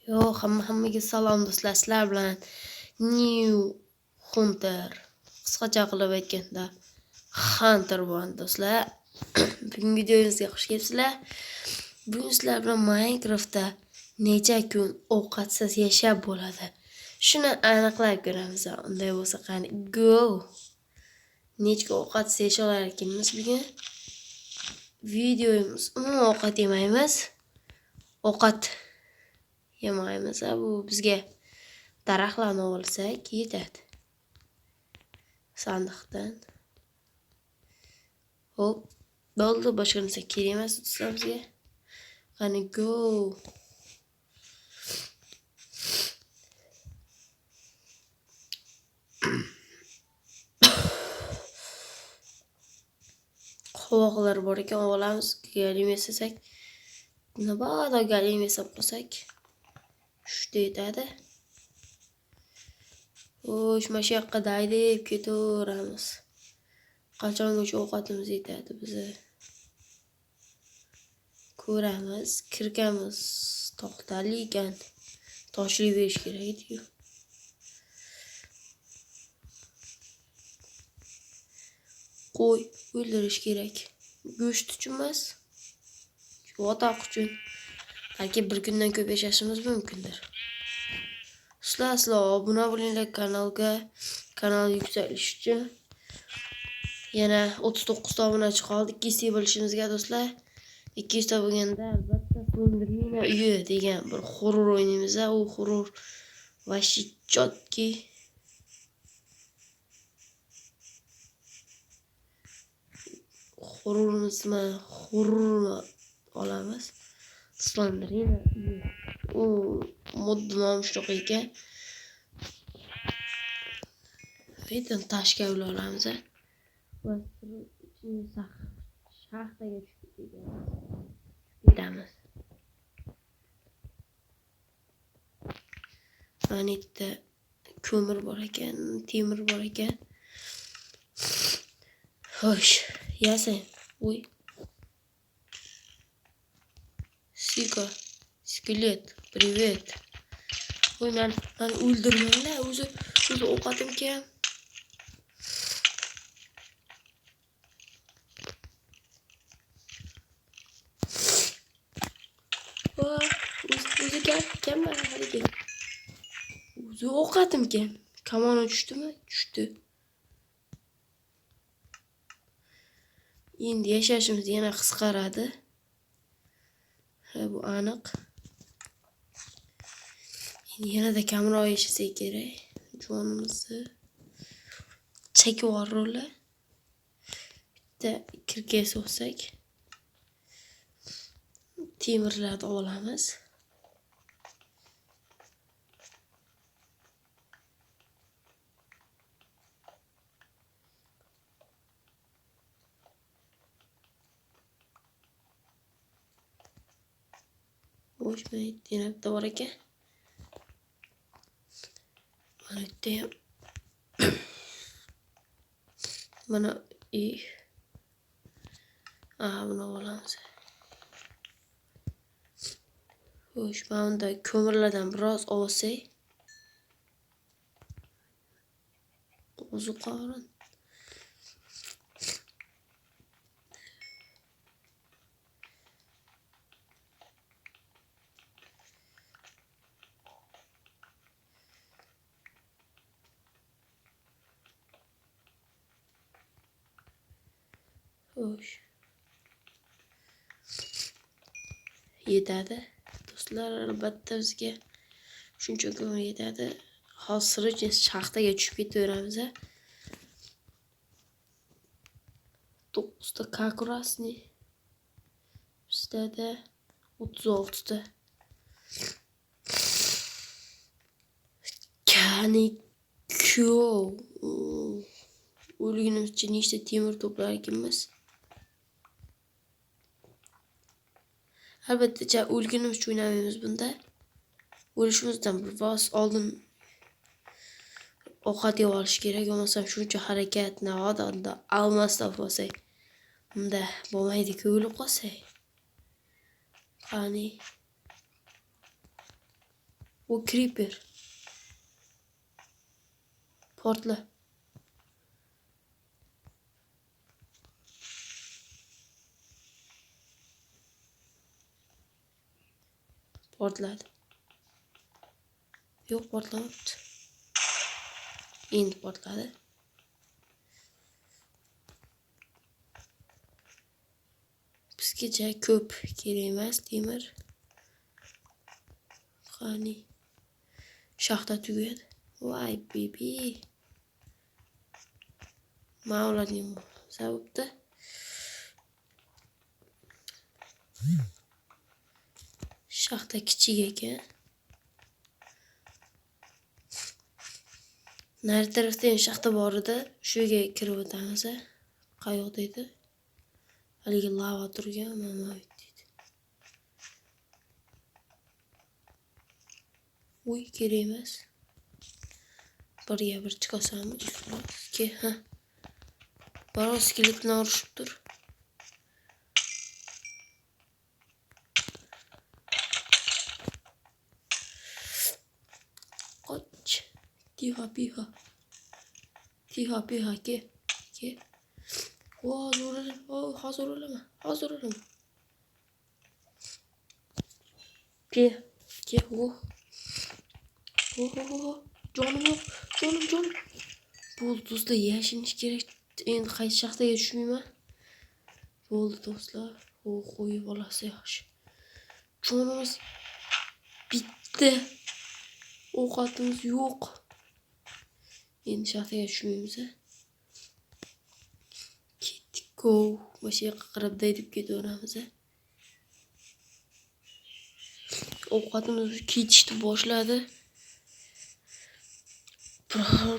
Yo, hammaga salom do'stlar. Sizlar bilan New Hunter, qisqacha qilib aytganda Hunter bo'lan do'stlar. Bugungi videomizga xush kelibsizlar. Bugun sizlar bilan Minecraftda necha kun ovqatsiz yashab bo'ladi, shuni aniqlab ko'ramiz. Unday bo'lsa qani go. Necha ovqatsiz yashalar ekanmiz bugun. Videomiz umuman ovqat yemaymiz. Ovqat yemaymiz. Bu bizga daraxtlarni olsak yetadi. Sandiqdan. Hop, bo'ldi, boshqa narsa kerak emas do'stlar bizga. Qani go. Qovoqlar bor ekan, olamiz. Galim yasasak, nabado galim yasab qo'ysak shunday yetadi. O'sh, mana shu yoqqa daydib ketaveramiz. Qachongacha ovqatimiz yetadi biza. Ko'ramiz, kirgamiz to'xtali ekan. Toshli berish kerak edi-ku. Qo'y o'ldirish kerak. Go'sht uchun emas, yotoq uchun. Balki bir kundan ko'p yashashimiz mumkindir. Sizlar obuna bo'linglar kanalga. Kanal yuksalish uchun. Yana 39 ta obunachi qoldi. 200 ta bo'lishimizga do'stlar. 200 ta bo'lganda albatta Slenderman uyi degan bir horror o'ynaymiz. U horror va shichotki horror olamiz. Slenderman uyi. U modda nomi shunaqa ekan. Bitta tashga olamiz. Va shaxtaga tushib ketamiz. Mana yerda ko'mir bor ekan, temir bor ekan. Xo'sh, yasang. Uy. Sika, skelet, привет. Uy, men o'ldirmanglar, o'zi ovqatim kam. O'zi kamman haliga. O'zi ovqatim kam. Kamon tushdimi? Tushdi. Endi yashashimiz yana qisqaradi. Bu aniq. Yanada kamroq yashasak kerak. Jonimizni chekib yuborurlar. Bitta kirga so'ksak temirlarni olamiz. Boş bir denep de var ekan. Mana yerda ham mana buni olamiz. Xo'sh, mana unda ko'mirlardan biroz olsak. O'zi qorin. Xo'sh. Yetadi. Do'stlar, albatta bizga shuncha ko'mir yetadi. Hozir shaxtaga tushib ketaveramiz. 9 ta kakrasni. Bizda 36 ta. Kyo. O'lgunimizcha nechta temir to'plar ekanmiz. Albatta, o'lgunimizcha o'ynamaymiz bunda. O'lishimizdan bir vos oldin ovqat yeb olish kerak. Bo'lmasa shuncha harakat navoda almasdan bo'lsak, unda bo'lmaydi-ku, o'lib qolsak. Qani O creeper. Portla. Portladı. Yo'q, portlamabdi. Endi portladi. Bizgacha ko'p kerak emas temir. Qani. Shaxta tugadi. Voy baby. Mavladim sababda. Shaxta kichik ekan. Nari tarafda ham shaxta bor edi. Shu yerga kirib o'tamiz. Qayoqda edi? Haligi lava turgan, mana deydi. Uy, kerak emas. Bir chiqasanmi? Iflosga, ha. Biroz skelet bilan urushib tur. Qoch. Tiho, ke. Hozir o'laman. Ke. Jonim yo'q. Jonim. Bo'ldi do'stlar, yashinish kerak. Endi qaysi shaxtaga tushmayman. Bo'ldi do'stlar. Qo'yib olasa yaxshi. Jonimiz bitta. Ovqatimiz yo'q. Endi shaxtaga tushmaymiz. Ketdik-ku. Mashina qirib daydib ketaveramiz. Ovqatimiz ketishni boshladi.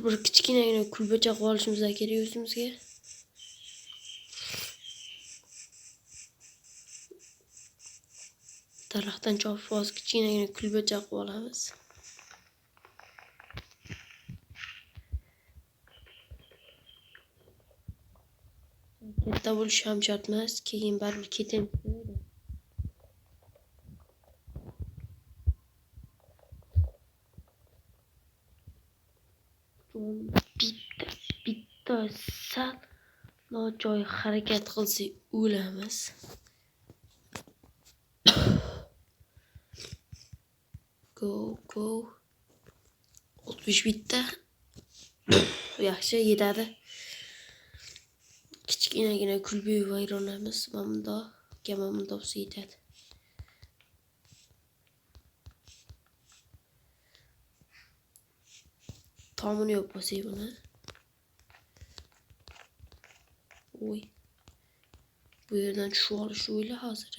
Bir kichkinagina kulbacha qolishimiz kerak o'zimizga. Daraxtdan chopib hozir kichkinagina kulbacha qilib olamiz. Katta bo'lish ham shart emas, keyin baribir ketamiz. Bitta sal nojo'ya harakat qilsak o'lamiz. Go. 60 bitta. Yaxshi yetadi. Kichkinagina kulbayu vayronamiz mana bunda bo'lsa yetadi. Tomini yo'qolsak buni. Oy. Bu yerdan tushib olish o'yla hozir.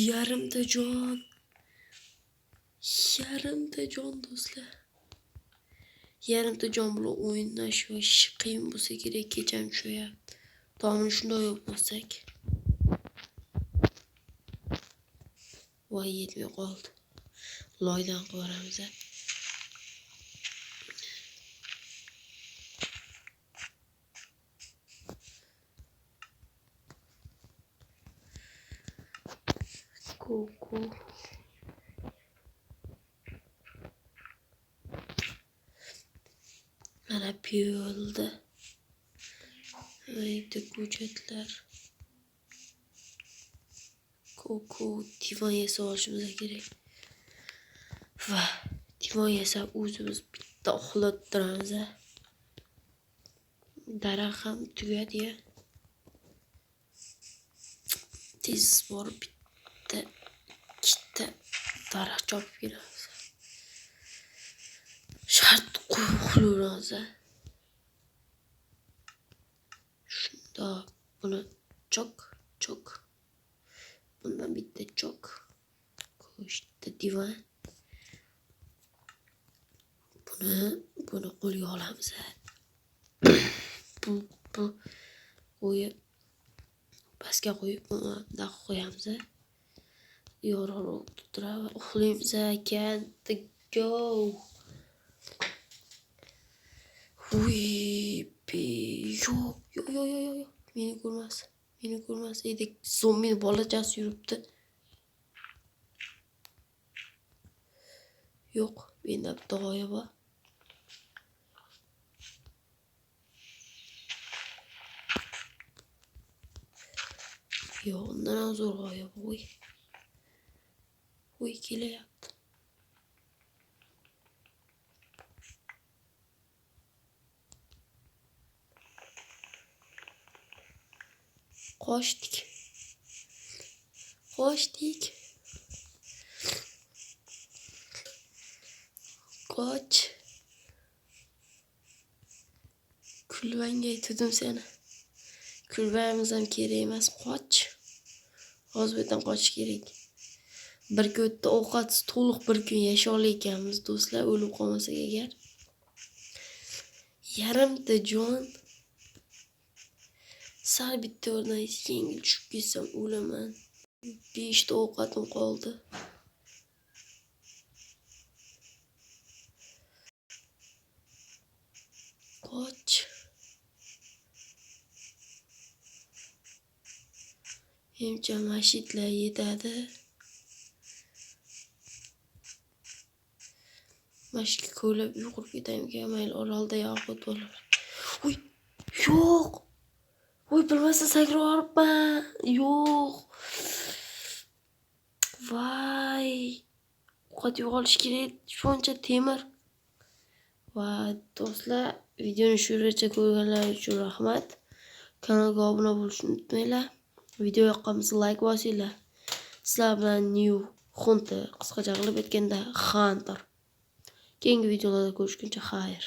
Yarimta jon do'stlar. Yarimta jon bilan o'ynash qiyin bo'lsa kerak, kecham tushyapti. Tomini shunday yo'qolsak. Voy, yetmay qoldi. Loydan qo'yamiz. Go. Mana piyo'lda. Ayda ko'chatlar. Divan yasab olishimiz kerak. Va divan yasab o'zimiz bitta uxlattiramiz. Daraxt ham tugadi. Tez borib ikkita daraxt chopib kelamiz. Shart qo'yib shunda buni chok. Bundan bitta chok. Ko'shda divan. Buni qo'lga olamiz. Bu qo'yib pastga qo'yib bunda qo'yamiz. Yorug'roq turib uxlaymiz ekan. Go. Uy, yo'q, yo'q, yo'q, yo'q, yo'q. Meni ko'rmas. Meni ko'rmas. Edek zombini bolachasi yuribdi. Yo'q, menda bitta g'oya bor. Yo'q, undan ham zo'r g'oya bor. Uy, kelyapti. Qochdik. Qochdik. Qoch. Kulbanga aytdim seni. Kulbamiz ham kerak emas, qoch. Hozir bu yerdan qochish kerak. Bir kunda ovqatsiz to'liq bir kun yashay olganmiz do'stlar, o'lib qolmasak agar. Yarimta jon. Sal bitta o'rnidan yengil tushib ketsam o'laman. 5 ta ovqatim qoldi. Qoch. Menimcha mashitlar yetadi. Mashitga ko'ylab yugurib ketamikan, mayli orolda yog'och bo'lar. Uy, yo'q. Uy, bilmasa sakrab olibman. Yo'q. Voy. Ovqat yo'qolish kerak. Shuncha temir. Va do'stlar, videoni shu yergacha ko'rganlar uchun rahmat. Kanalga obuna bo'lishni unutmanglar. Video yoqqan bo'lsa like bosinglar. Sizlar bilan New Hunter, qisqacha qilib aytganda Hunter. Keyingi videolarda ko'rishguncha xayr.